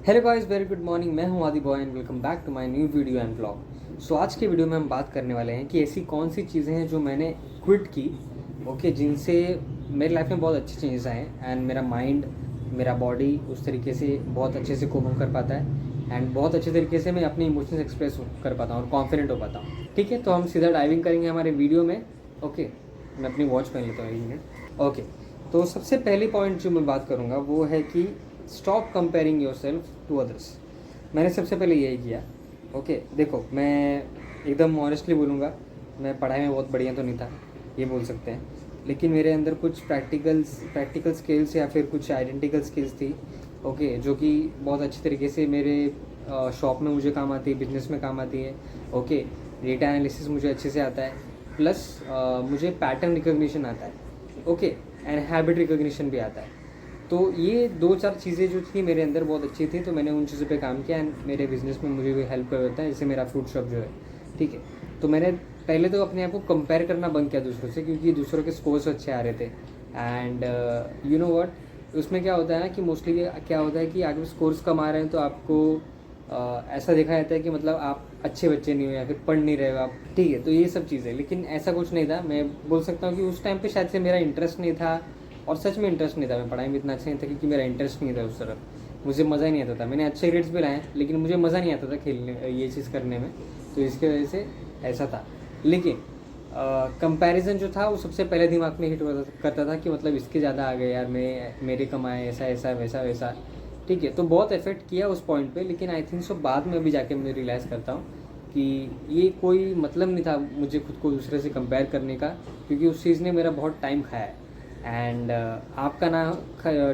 Hello guys, very good morning. मैं हूं Aadi boy and welcome back to my new video and blog. So आज के video में हम बात करने वाले हैं कि ऐसी कौन सी चीज़ें हैं जो मैंने क्विट की, जिनसे मेरी लाइफ में बहुत अच्छे चेंजेस आए हैं एंड मेरा माइंड, मेरा बॉडी उस तरीके से बहुत अच्छे से कोप अप कर पाता है एंड बहुत अच्छे तरीके से मैं अपने इमोशंस एक्सप्रेस कर पाता हूँ और कॉन्फिडेंट हो पाता हूँ। ठीक है, तो हम सीधा डाइविंग करेंगे हमारे वीडियो में। ओके, मैं अपनी वॉच पहन लेता हूँ 1 मिनट। ओके, तो सबसे पहली पॉइंट जो मैं बात करूँगा वो है कि stop comparing yourself to others. मैंने सबसे पहले यही किया। ओके, देखो मैं एकदम ऑनेस्टली बोलूँगा, मैं पढ़ाई में बहुत बढ़िया तो नहीं था, ये बोल सकते हैं, लेकिन मेरे अंदर कुछ प्रैक्टिकल स्किल्स या फिर कुछ आइडेंटिकल स्किल्स थी। ओके, जो कि बहुत अच्छी तरीके से मेरे शॉप में मुझे काम आती है, बिजनेस में काम आती है। ओके, डेटा एनालिसिस मुझे अच्छे से आता है, प्लस मुझे पैटर्न रिकॉग्निशन आता है। ओके, एंड हैबिट रिकॉग्निशन भी आता है। तो ये 2-4 चीज़ें जो थी मेरे अंदर बहुत अच्छी थी, तो मैंने उन चीज़ों पे काम किया एंड मेरे बिज़नेस में मुझे भी हेल्प कर देता है, जैसे मेरा फ्रूट शॉप जो है। ठीक है, तो मैंने पहले तो अपने आप को कंपेयर करना बंद किया दूसरों से, क्योंकि दूसरों के स्कोर्स अच्छे आ रहे थे। एंड यू नो व्हाट, उसमें क्या होता है ना कि मोस्टली क्या होता है कि अगर स्कोर्स कम आ रहे हैं तो आपको ऐसा देखा जाता है कि मतलब आप अच्छे बच्चे नहीं हो या फिर पढ़ नहीं रहे हो आप। ठीक है, तो ये सब चीज़ें, लेकिन ऐसा कुछ नहीं था। मैं बोल सकता हूँ कि उस टाइम पे शायद से मेरा इंटरेस्ट नहीं था, और सच में इंटरेस्ट नहीं था। मैं पढ़ाई में इतना अच्छा नहीं था क्योंकि मेरा इंटरेस्ट नहीं था उस तरफ, मुझे मज़ा ही नहीं आता था। मैंने अच्छे ग्रेड्स भी लाए, लेकिन मुझे मज़ा नहीं आता था खेलने, ये चीज़ करने में, तो इसकी वजह से ऐसा था। लेकिन कंपैरिजन जो था वो सबसे पहले दिमाग में हिट करता था कि मतलब इसके ज़्यादा आ गए यार, मेरे कमाए ऐसा ऐसा वैसा वैसा। ठीक है, तो बहुत इफेक्ट किया उस पॉइंट पे, लेकिन आई थिंक सो बाद में अभी जाके मैं रियलाइज़ करता हूँ कि ये कोई मतलब नहीं था मुझे खुद को दूसरे से कंपेयर करने का, क्योंकि उस चीज़ ने मेरा बहुत टाइम खाया है। एंड आपका ना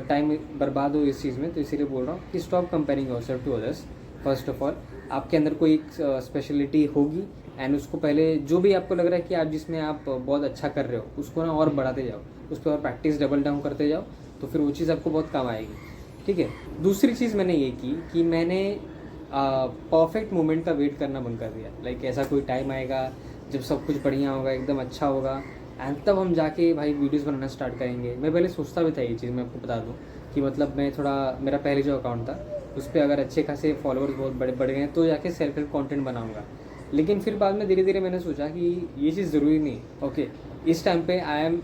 टाइम बर्बाद हो इस चीज़ में, तो इसीलिए बोल रहा हूँ कि stop comparing yourself to others. First of all, आपके अंदर कोई स्पेशलिटी होगी एंड उसको पहले, जो भी आपको लग रहा है कि आप जिसमें आप बहुत अच्छा कर रहे हो, उसको ना और बढ़ाते जाओ, उस पर और प्रैक्टिस डबल डाउन करते जाओ, तो फिर वो चीज़ आपको बहुत काम आएगी। ठीक है, दूसरी चीज़ मैंने ये की कि मैंने परफेक्ट मोमेंट का वेट करना बंद कर दिया। लाइक ऐसा कोई टाइम आएगा जब सब कुछ बढ़िया होगा, एकदम अच्छा होगा, एंड तब हम जाके भाई वीडियोस बनाना स्टार्ट करेंगे। मैं पहले सोचता भी था ये चीज़, मैं आपको बता दूं कि मतलब मैं थोड़ा, मेरा पहले जो अकाउंट था उस पर अगर अच्छे खासे फॉलोअर्स बहुत बड़े बढ़ गए हैं तो जाके सेल्फ हेल्प कॉन्टेंट बनाऊंगा। लेकिन फिर बाद में धीरे धीरे मैंने सोचा कि ये चीज़ ज़रूरी नहीं। ओके, इस टाइम पे आई एम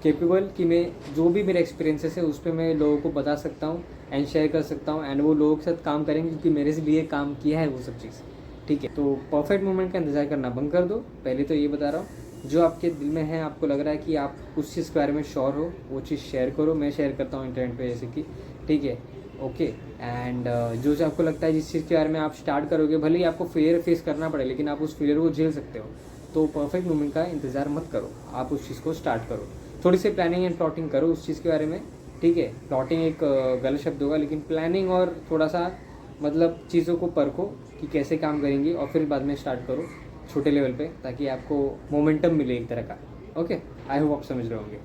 केपेबल कि मैं जो भी मेरे एक्सपीरियंसेस है उस पर मैं लोगों को बता सकता हूँ एंड शेयर कर सकता हूँ, एंड वो लोगों के साथ काम करेंगे क्योंकि मेरे लिए काम किया है वो सब चीज़। ठीक है, तो परफेक्ट मोमेंट का इंतज़ार करना बंद कर दो। पहले तो ये बता रहा हूँ, जो आपके दिल में है, आपको लग रहा है कि आप उस चीज़ के बारे में श्योर हो, वो चीज़ शेयर करो। मैं शेयर करता हूँ इंटरनेट पे जैसे कि, ठीक है। ओके, एंड जो आपको लगता है जिस चीज़ के बारे में आप स्टार्ट करोगे, भले ही आपको फेलियर फेस करना पड़े, लेकिन आप उस फेलियर को झेल सकते हो, तो परफेक्ट मोमेंट का इंतज़ार मत करो, आप उस चीज़ को स्टार्ट करो। थोड़ी सी प्लानिंग एंड प्लॉटिंग करो उस चीज़ के बारे में। ठीक है, प्लॉटिंग एक गलत शब्द होगा, लेकिन प्लानिंग और थोड़ा सा मतलब चीज़ों को परखो कि कैसे काम करेंगी, और फिर बाद में स्टार्ट करो छोटे लेवल पे, ताकि आपको मोमेंटम मिले एक तरह का। ओके, आई होप आप समझ रहे होंगे।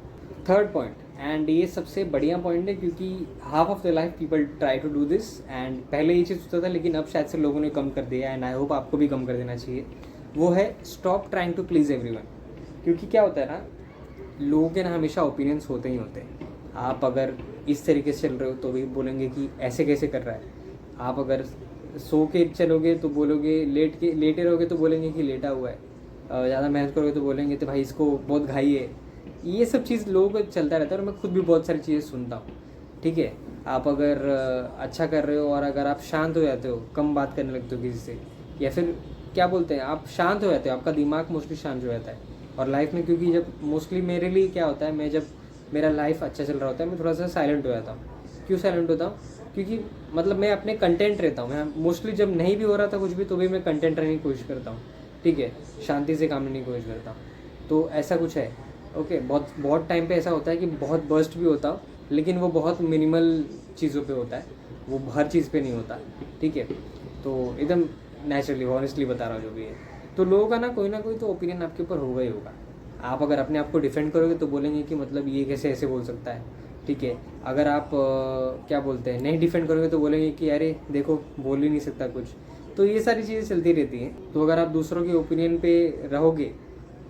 थर्ड पॉइंट, एंड ये सबसे बढ़िया पॉइंट है, क्योंकि half of the life people try to do this, and पहले ये चीज़ होता था लेकिन अब शायद से लोगों ने कम कर दिया, एंड आई होप आपको भी कम कर देना चाहिए। वो है stop trying to please everyone. क्योंकि क्या होता है ना, लोगों के ना हमेशा ओपिनियंस होते ही होते हैं। आप अगर इस तरीके से चल रहे हो तो भी बोलेंगे कि ऐसे कैसे कर रहा है। आप अगर सो के चलोगे तो बोलोगे, लेटे रहोगे तो बोलेंगे कि लेटा हुआ है। ज़्यादा मेहनत करोगे तो बोलेंगे तो भाई इसको बहुत घाई है। ये सब चीज़ लोगों को चलता रहता है, और मैं खुद भी बहुत सारी चीज़ें सुनता हूँ। ठीक है, आप अगर अच्छा कर रहे हो और अगर आप शांत हो जाते हो, कम बात करने लगते हो किसी से, या फिर क्या बोलते हैं, आप शांत हो जाते हो, आपका दिमाग मोस्टली शांत हो जाता है। और लाइफ में, क्योंकि जब मोस्टली मेरे लिए क्या होता है, मैं जब मेरा लाइफ अच्छा चल रहा होता है मैं थोड़ा सा साइलेंट हो जाता हूँ। क्यों साइलेंट होता हूँ? क्योंकि मतलब मैं अपने कंटेंट रहता हूँ। मैं मोस्टली जब नहीं भी हो रहा था कुछ भी, तो भी मैं कंटेंट रहने की कोशिश करता हूँ। ठीक है, शांति से काम लेने की कोशिश करता हूँ, तो ऐसा कुछ है। ओके, बहुत बहुत टाइम पे ऐसा होता है कि बहुत बर्स्ट भी होता हो, लेकिन वो बहुत मिनिमल चीज़ों पे होता है, वो हर चीज़ पे नहीं होता। ठीक है, तो एकदम नेचुरली ऑनेस्टली बता रहा हूँ जो भी है। तो लोगों का ना कोई तो ओपिनियन आपके ऊपर होगा ही होगा। आप अगर अपने आप को डिफेंड करोगे तो बोलेंगे कि मतलब ये कैसे ऐसे बोल सकता है। ठीक है, अगर आप क्या बोलते हैं, नहीं डिफेंड करोगे तो बोलेंगे कि अरे देखो बोल ही नहीं सकता कुछ। तो ये सारी चीज़ें चलती रहती हैं। तो अगर आप दूसरों के ओपिनियन पे रहोगे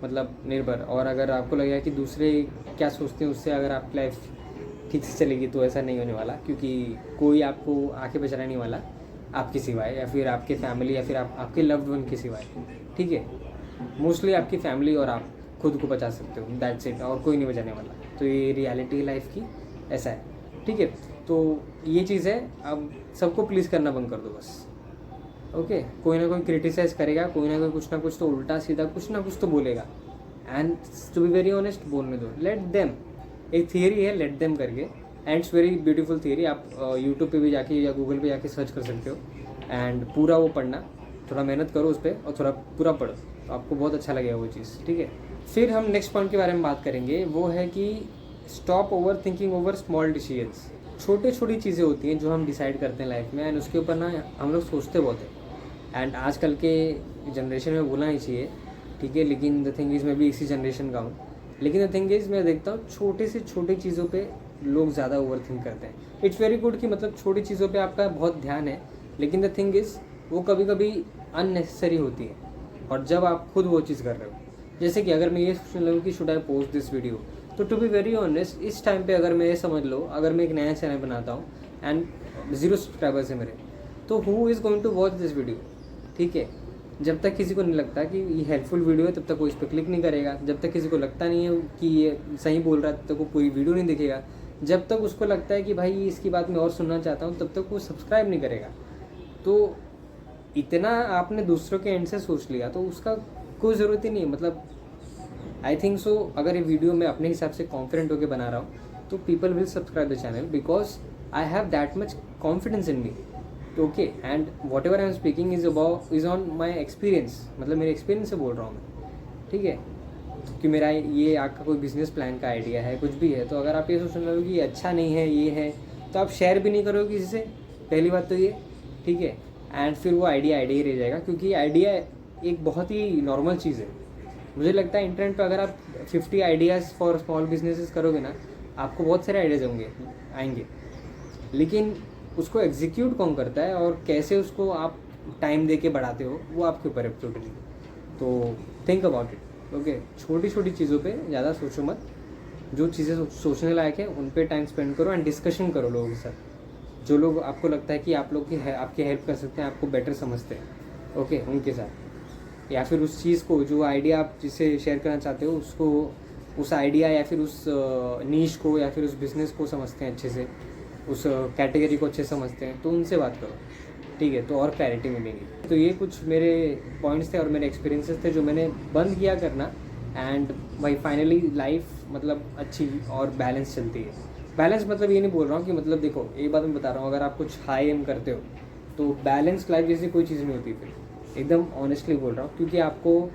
मतलब निर्भर, और अगर आपको लगेगा कि दूसरे क्या सोचते हैं उससे अगर आपकी लाइफ ठीक से चलेगी तो ऐसा नहीं होने वाला, क्योंकि कोई आपको आके बचाने नहीं वाला आपके सिवाय, या फिर आपके फैमिली, या फिर आपके लव्ड वन के सिवाय, ठीक है। मोस्टली आपकी फैमिली और आप खुद को बचा सकते हो, दैट्स इट, और कोई नहीं बचाने वाला। तो ये रियलिटी लाइफ की ऐसा है, ठीक है। तो ये चीज़ है, अब सबको प्लीज़ करना बंद कर दो बस, ओके। कोई ना कोई क्रिटिसाइज़ करेगा, कोई ना कोई कुछ ना कुछ तो उल्टा सीधा कुछ ना कुछ तो बोलेगा, and to be very honest बोलने दो, लेट देम। एक थियरी है लेट देम करके, and it's very beautiful theory. आप यूट्यूब पे भी जाके या गूगल पे जाके सर्च कर सकते हो, एंड पूरा वो पढ़ना, थोड़ा मेहनत करो उस पर और थोड़ा पूरा पढ़ो, तो आपको बहुत अच्छा लगेगा वो चीज़, ठीक है। फिर हम नेक्स्ट पॉइंट के बारे में बात करेंगे, वो है कि stop over thinking over small decisions. छोटी छोटी चीज़ें होती हैं जो हम डिसाइड करते हैं लाइफ में, एंड उसके ऊपर ना हम लोग सोचते बहुत हैं, एंड आजकल के जनरेशन में बोलना ही चाहिए, ठीक है। लेकिन द थिंग इज़ मैं भी इसी जनरेशन का हूँ, लेकिन द थिंग इज़ मैं देखता हूँ छोटे से छोटी चीज़ों पे लोग ज़्यादा ओवर थिंक करते हैं। इट्स वेरी गुड कि मतलब छोटी चीज़ों पे आपका बहुत ध्यान है, लेकिन द थिंग इज़ वो कभी कभी अननेसेसरी होती है, और जब आप खुद वो चीज़ कर रहे हो, जैसे कि अगर मैं ये सोचने लगूँ कि should I post this video, तो टू बी वेरी ऑनेस्ट इस टाइम पे अगर मैं ये समझ लो, अगर मैं एक नया चैनल बनाता हूँ एंड 0 सब्सक्राइबर्स है मेरे, तो who is going to watch this video, ठीक है। जब तक किसी को नहीं लगता कि ये हेल्पफुल वीडियो है, तब तक वो इस पर क्लिक नहीं करेगा। जब तक किसी को लगता नहीं है कि ये सही बोल रहा है, तब तक वो पूरी वीडियो नहीं देखेगा। जब तक उसको लगता है कि भाई इसकी बात मैं और सुनना चाहता हूँ, तब तक वो सब्सक्राइब नहीं करेगा। तो इतना आपने दूसरों के एंड से सोच लिया, तो उसका कोई ज़रूरत ही नहीं है। मतलब आई थिंक सो, अगर ये वीडियो मैं अपने हिसाब से कॉन्फिडेंट होकर बना रहा हूँ, तो people will subscribe the channel because I have that much confidence in me, okay. And what ever I am speaking is on my experience, मतलब मेरे एक्सपीरियंस से बोल रहा हूँ मैं, ठीक है। कि मेरा ये आपका कोई बिजनेस प्लान का आइडिया है, कुछ भी है, तो अगर आप ये सोचने लगो कि ये अच्छा नहीं है, ये है, तो आप शेयर भी नहीं करोगे किसी से, पहली बात तो ये, ठीक है। एंड फिर वो आइडिया ही रह जाएगा, क्योंकि आइडिया एक बहुत ही नॉर्मल चीज़ है। मुझे लगता है इंटरनेट पर अगर आप 50 आइडियाज़ फॉर स्मॉल बिजनेसेस करोगे ना, आपको बहुत सारे आइडियाज़ आएंगे, लेकिन उसको एग्जीक्यूट कौन करता है और कैसे उसको आप टाइम दे के बढ़ाते हो, वो आपके ऊपर है टोटली। तो थिंक अबाउट इट, ओके। छोटी छोटी चीज़ों पे ज़्यादा सोचो मत, जो चीज़ें सोचने लायक है उन पे टाइम स्पेंड करो, एंड डिस्कशन करो लोगों के साथ, जो लोग आपको लगता है कि आप लोग की आपकी हेल्प कर सकते हैं, आपको बेटर समझते हैं, ओके, उनके साथ। या फिर उस चीज़ को, जो आइडिया आप जिसे शेयर करना चाहते हो, उसको, उस आइडिया या फिर उस नीश को या फिर उस बिज़नेस को समझते हैं अच्छे से, उस कैटेगरी को अच्छे समझते हैं, तो उनसे बात करो, ठीक है। तो और क्लैरिटी मिलेगी। तो ये कुछ मेरे पॉइंट्स थे और मेरे एक्सपीरियंसेस थे जो मैंने बंद किया करना, एंड भाई फाइनली लाइफ मतलब अच्छी और बैलेंस चलती है। बैलेंस मतलब ये नहीं बोल रहा हूँ कि मतलब देखो, एक बात मैं बता रहा हूँ, अगर आप कुछ हाई एम करते हो तो बैलेंस लाइफ जैसी कोई चीज़ नहीं होती फिर, एकदम ऑनेस्टली बोल रहा हूँ, क्योंकि आपको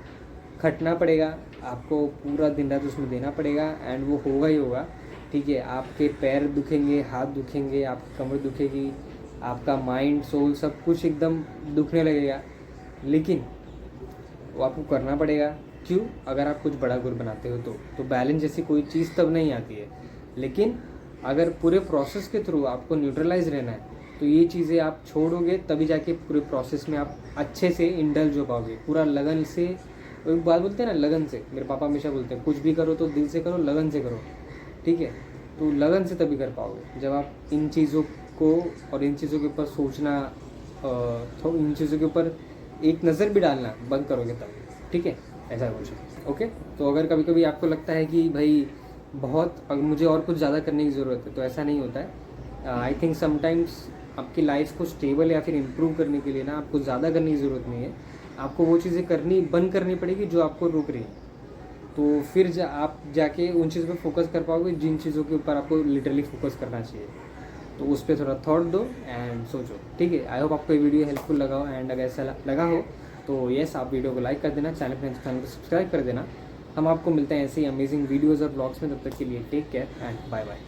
खटना पड़ेगा, आपको पूरा दिन रात उसमें देना पड़ेगा, एंड वो होगा ही होगा, ठीक है। आपके पैर दुखेंगे, हाथ दुखेंगे, आपकी कमर दुखेगी, आपका माइंड सोल सब कुछ एकदम दुखने लगेगा, लेकिन वो आपको करना पड़ेगा। क्यों? अगर आप कुछ बड़ा गोल बनाते हो तो बैलेंस जैसी कोई चीज़ तब नहीं आती है, लेकिन अगर पूरे प्रोसेस के थ्रू आपको न्यूट्रलाइज रहना है, तो ये चीज़ें आप छोड़ोगे, तभी जाके पूरे प्रोसेस में आप अच्छे से इंडल्ज हो पाओगे, पूरा लगन से। एक बात बोलते हैं ना, लगन से, मेरे पापा हमेशा बोलते हैं, कुछ भी करो तो दिल से करो, लगन से करो, ठीक है। तो लगन से तभी कर पाओगे जब आप इन चीज़ों को और इन चीज़ों के ऊपर सोचना, तो इन चीज़ों के ऊपर एक नज़र भी डालना बंद करोगे तब, ठीक है। ऐसा कुछ, ओके। तो अगर कभी कभी आपको लगता है कि भाई बहुत, अगर मुझे और कुछ ज़्यादा करने की ज़रूरत है, तो ऐसा नहीं होता है। आई थिंक समटाइम्स आपकी लाइफ को स्टेबल या फिर इम्प्रूव करने के लिए ना, आपको ज़्यादा करने की ज़रूरत नहीं है, आपको वो चीज़ें बंद करनी पड़ेगी जो आपको रोक रही है। तो फिर आप जाके उन चीज़ों पे फोकस कर पाओगे जिन चीज़ों के ऊपर आपको लिटरली फोकस करना चाहिए। तो उस पर थोड़ा थॉट दो एंड सोचो, ठीक है। आई होप आपको ये वीडियो हेल्पफुल लगा हो, एंड अगर ऐसा लगा हो तो येस, आप वीडियो को लाइक कर देना, चैनल को सब्सक्राइब कर देना। हम आपको मिलते हैं ऐसे ही अमेजिंग वीडियोज़ और ब्लॉग्स में, तब तक के लिए take care and bye bye,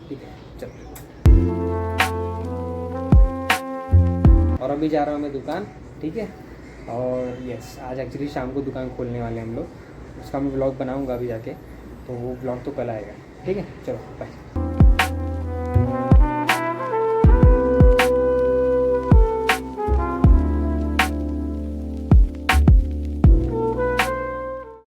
ठीक है। चलो, और अभी जा रहा हूँ मैं दुकान, ठीक है। और यस, आज एक्चुअली शाम को दुकान खोलने वाले हैं हम लोग, उसका मैं ब्लॉग बनाऊँगा अभी जाके, तो वो ब्लॉग तो कल आएगा, ठीक है। चलो बाय।